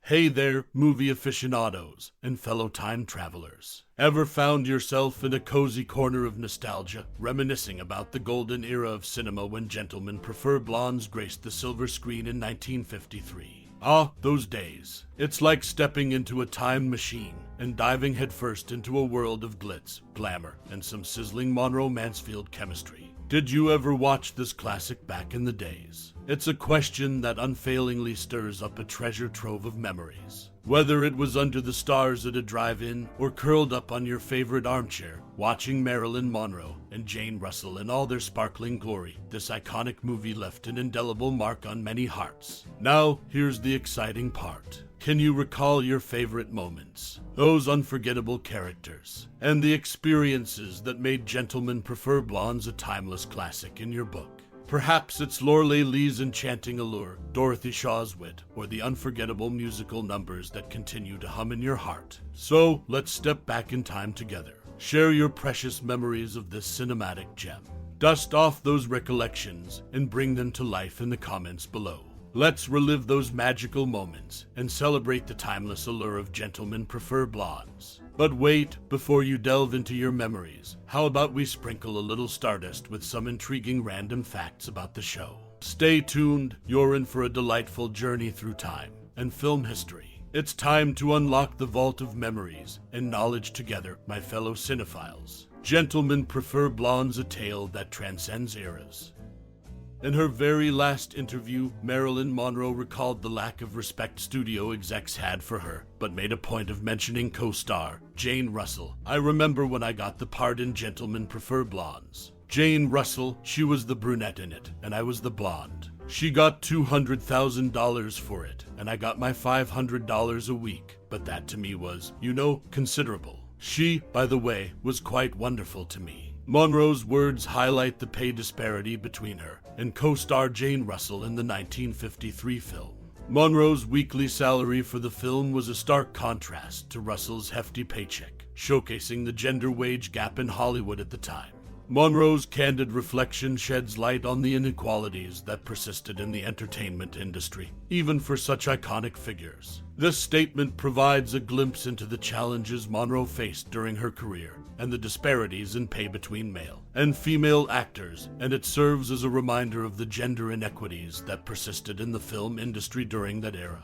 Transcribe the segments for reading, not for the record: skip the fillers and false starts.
Hey there, movie aficionados and fellow time travelers. Ever found yourself in a cozy corner of nostalgia, reminiscing about the golden era of cinema when gentlemen prefer blondes graced the silver screen in 1953? Ah, those days. It's like stepping into a time machine and diving headfirst into a world of glitz, glamour, and some sizzling Monroe-Mansfield chemistry. Did you ever watch this classic back in the days? It's a question that unfailingly stirs up a treasure trove of memories. Whether it was under the stars at a drive-in or curled up on your favorite armchair, watching Marilyn Monroe and Jane Russell in all their sparkling glory, this iconic movie left an indelible mark on many hearts. Now, here's the exciting part. Can you recall your favorite moments? Those unforgettable characters, and the experiences that made Gentlemen Prefer Blondes a timeless classic in your book. Perhaps it's Lorelei's enchanting allure, Dorothy Shaw's wit, or the unforgettable musical numbers that continue to hum in your heart. So, let's step back in time together. Share your precious memories of this cinematic gem. Dust off those recollections and bring them to life in the comments below. Let's relive those magical moments and celebrate the timeless allure of Gentlemen Prefer Blondes. But wait, before you delve into your memories, how about we sprinkle a little stardust with some intriguing random facts about the show? Stay tuned, you're in for a delightful journey through time and film history. It's time to unlock the vault of memories and knowledge together, my fellow cinephiles. Gentlemen Prefer Blondes, a tale that transcends eras. In her very last interview, Marilyn Monroe recalled the lack of respect studio execs had for her, but made a point of mentioning co-star Jane Russell. I remember when I got the part in Gentlemen Prefer Blondes. Jane Russell, she was the brunette in it, and I was the blonde. She got $200,000 for it, and I got my $500 a week, but that to me was, considerable. She, by the way, was quite wonderful to me. Monroe's words highlight the pay disparity between her and co-star Jane Russell in the 1953 film. Monroe's weekly salary for the film was a stark contrast to Russell's hefty paycheck, showcasing the gender wage gap in Hollywood at the time. Monroe's candid reflection sheds light on the inequalities that persisted in the entertainment industry, even for such iconic figures. This statement provides a glimpse into the challenges Monroe faced during her career and the disparities in pay between male and female actors, and it serves as a reminder of the gender inequities that persisted in the film industry during that era.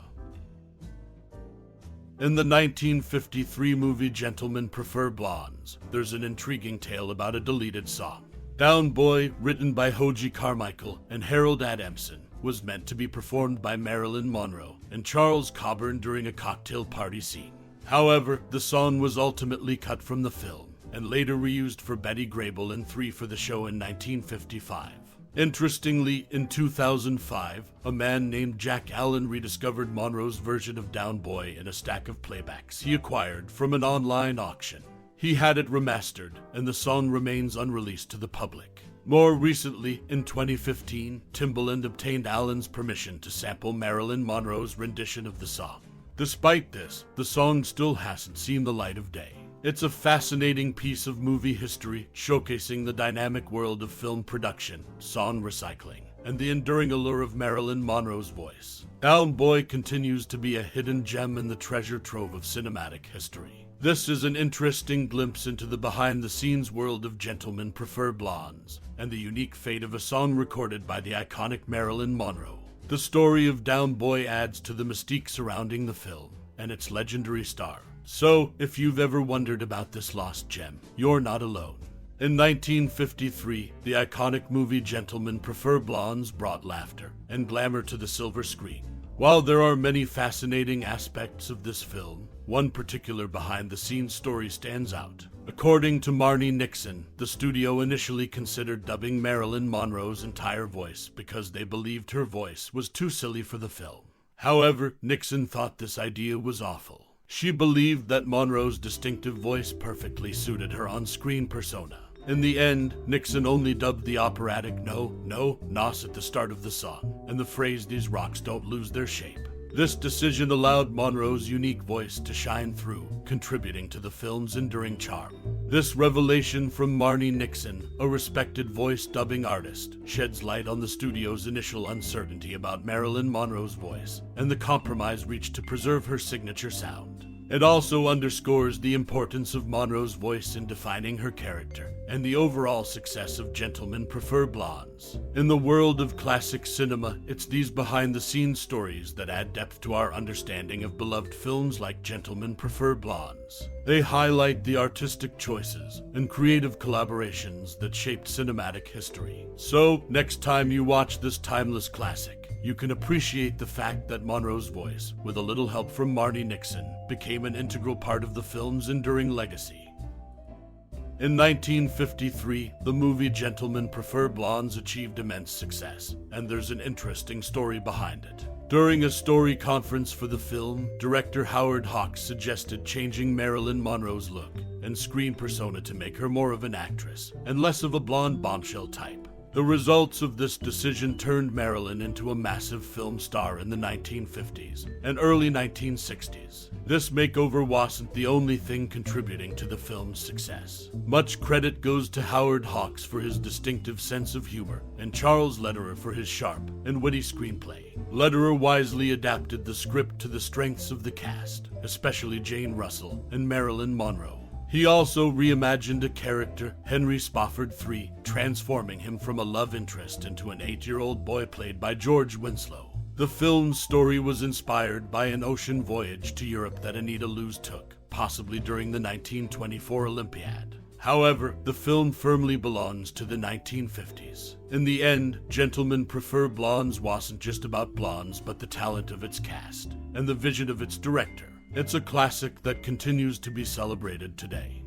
In the 1953 movie Gentlemen Prefer Blondes, there's an intriguing tale about a deleted song. Down Boy, written by Hoagy Carmichael and Harold Adamson, was meant to be performed by Marilyn Monroe and Charles Coburn during a cocktail party scene. However, the song was ultimately cut from the film and later reused for Betty Grable in 3 for the show in 1955. Interestingly, in 2005, a man named Jack Allen rediscovered Monroe's version of Down Boy in a stack of playbacks he acquired from an online auction. He had it remastered, and the song remains unreleased to the public. More recently, in 2015, Timbaland obtained Allen's permission to sample Marilyn Monroe's rendition of the song. Despite this, the song still hasn't seen the light of day. It's a fascinating piece of movie history showcasing the dynamic world of film production, song recycling, and the enduring allure of Marilyn Monroe's voice. Down Boy continues to be a hidden gem in the treasure trove of cinematic history. This is an interesting glimpse into the behind-the-scenes world of Gentlemen Prefer Blondes and the unique fate of a song recorded by the iconic Marilyn Monroe. The story of Down Boy adds to the mystique surrounding the film and its legendary star. So, if you've ever wondered about this lost gem, you're not alone. In 1953, the iconic movie Gentlemen Prefer Blondes brought laughter and glamour to the silver screen. While there are many fascinating aspects of this film, one particular behind-the-scenes story stands out. According to Marnie Nixon, the studio initially considered dubbing Marilyn Monroe's entire voice because they believed her voice was too silly for the film. However, Nixon thought this idea was awful. She believed that Monroe's distinctive voice perfectly suited her on-screen persona. In the end, Nixon only dubbed the operatic no, nos at the start of the song, and the phrase "these rocks don't lose their shape." This decision allowed Monroe's unique voice to shine through, contributing to the film's enduring charm. This revelation from Marnie Nixon, a respected voice dubbing artist, sheds light on the studio's initial uncertainty about Marilyn Monroe's voice and the compromise reached to preserve her signature sound. It also underscores the importance of Monroe's voice in defining her character and the overall success of Gentlemen Prefer Blondes. In the world of classic cinema, it's these behind-the-scenes stories that add depth to our understanding of beloved films like Gentlemen Prefer Blondes. They highlight the artistic choices and creative collaborations that shaped cinematic history. So, next time you watch this timeless classic, you can appreciate the fact that Monroe's voice, with a little help from Marnie Nixon, became an integral part of the film's enduring legacy. In 1953, the movie Gentlemen Prefer Blondes achieved immense success, and there's an interesting story behind it. During a story conference for the film, director Howard Hawks suggested changing Marilyn Monroe's look and screen persona to make her more of an actress and less of a blonde bombshell type. The results of this decision turned Marilyn into a massive film star in the 1950s and early 1960s. This makeover wasn't the only thing contributing to the film's success. Much credit goes to Howard Hawks for his distinctive sense of humor and Charles Lederer for his sharp and witty screenplay. Lederer wisely adapted the script to the strengths of the cast, especially Jane Russell and Marilyn Monroe. He also reimagined a character, Henry Spofford III, transforming him from a love interest into an 8-year-old boy played by George Winslow. The film's story was inspired by an ocean voyage to Europe that Anita Loos took, possibly during the 1924 Olympiad. However, the film firmly belongs to the 1950s. In the end, Gentlemen Prefer Blondes wasn't just about blondes, but the talent of its cast and the vision of its director. It's a classic that continues to be celebrated today.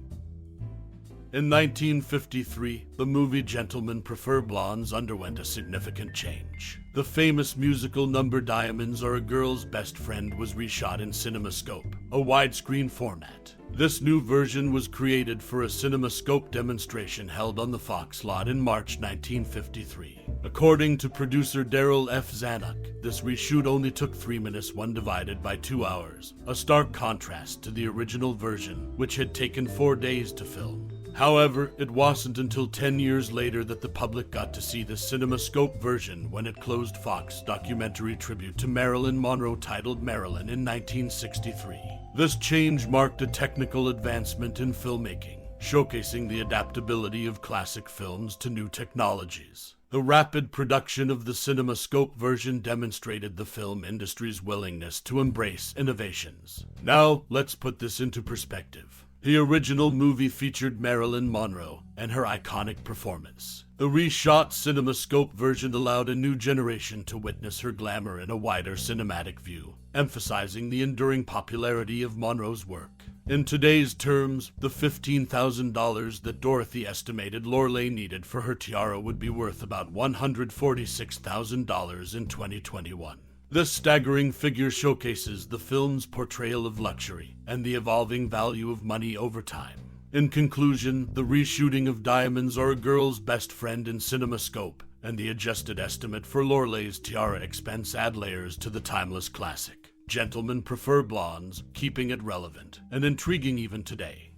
In 1953, the movie Gentlemen Prefer Blondes underwent a significant change. The famous musical number Diamonds Are a Girl's Best Friend was reshot in CinemaScope, a widescreen format. This new version was created for a CinemaScope demonstration held on the Fox lot in March 1953. According to producer Daryl F. Zanuck, this reshoot only took 3 minutes when divided by 2 hours, a stark contrast to the original version, which had taken 4 days to film. However, it wasn't until 10 years later that the public got to see the CinemaScope version when it closed Fox's documentary tribute to Marilyn Monroe titled Marilyn in 1963. This change marked a technical advancement in filmmaking, showcasing the adaptability of classic films to new technologies. The rapid production of the CinemaScope version demonstrated the film industry's willingness to embrace innovations. Now, let's put this into perspective. The original movie featured Marilyn Monroe and her iconic performance. The reshot CinemaScope version allowed a new generation to witness her glamour in a wider cinematic view, emphasizing the enduring popularity of Monroe's work. In today's terms, the $15,000 that Dorothy estimated Lorelei needed for her tiara would be worth about $146,000 in 2021. This staggering figure showcases the film's portrayal of luxury and the evolving value of money over time. In conclusion, the reshooting of Diamonds Are a Girl's Best Friend in CinemaScope and the adjusted estimate for Lorelei's tiara expense add layers to the timeless classic. Gentlemen Prefer Blondes, keeping it relevant and intriguing even today.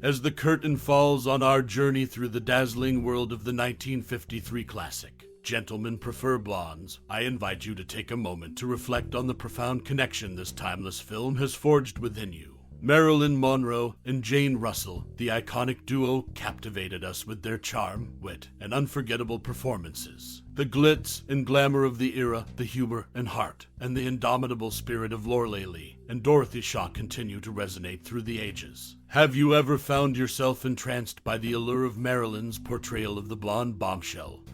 As the curtain falls on our journey through the dazzling world of the 1953 classic, Gentlemen Prefer Blondes, I invite you to take a moment to reflect on the profound connection this timeless film has forged within you. Marilyn Monroe and Jane Russell, the iconic duo, captivated us with their charm, wit, and unforgettable performances. The glitz and glamour of the era, the humor and heart, and the indomitable spirit of Lorelei and Dorothy Shaw continue to resonate through the ages. Have you ever found yourself entranced by the allure of Marilyn's portrayal of the blonde bombshell?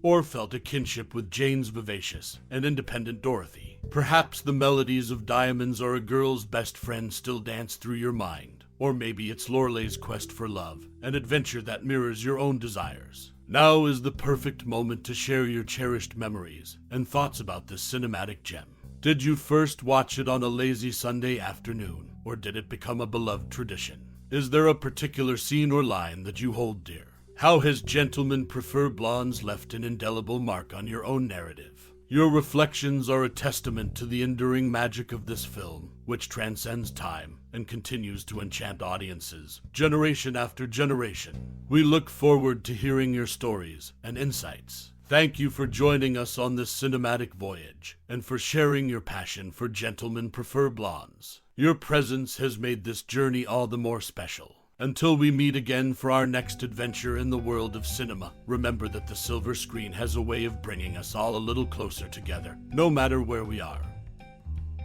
Or felt a kinship with Jane's vivacious and independent Dorothy? Perhaps the melodies of Diamonds Are a Girl's Best Friend still dance through your mind. Or maybe it's Lorelei's quest for love, an adventure that mirrors your own desires. Now is the perfect moment to share your cherished memories and thoughts about this cinematic gem. Did you first watch it on a lazy Sunday afternoon, or did it become a beloved tradition? Is there a particular scene or line that you hold dear? How has Gentlemen Prefer Blondes left an indelible mark on your own narrative? Your reflections are a testament to the enduring magic of this film, which transcends time and continues to enchant audiences, generation after generation. We look forward to hearing your stories and insights. Thank you for joining us on this cinematic voyage, and for sharing your passion for Gentlemen Prefer Blondes. Your presence has made this journey all the more special. Until we meet again for our next adventure in the world of cinema, remember that the silver screen has a way of bringing us all a little closer together, no matter where we are.